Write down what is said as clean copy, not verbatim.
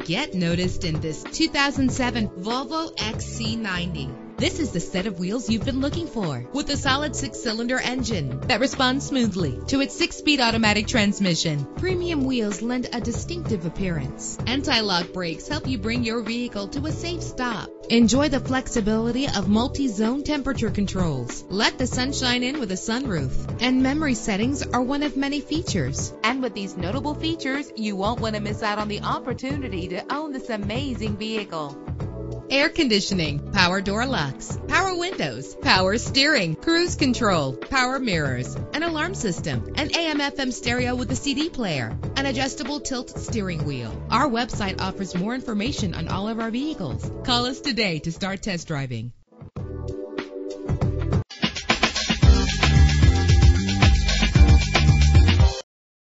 Get noticed in this 2007 Volvo XC90. This is the set of wheels you've been looking for, with a solid 6-cylinder engine that responds smoothly to its 6-speed automatic transmission. Premium wheels lend a distinctive appearance. Anti-lock brakes help you bring your vehicle to a safe stop. Enjoy the flexibility of multi-zone temperature controls. Let the sunshine in with a sunroof. And memory settings are one of many features. And with these notable features, you won't want to miss out on the opportunity to own this amazing vehicle. Air conditioning, power door locks, power windows, power steering, cruise control, power mirrors, an alarm system, an AM/FM stereo with a CD player, an adjustable tilt steering wheel. Our website offers more information on all of our vehicles. Call us today to start test driving.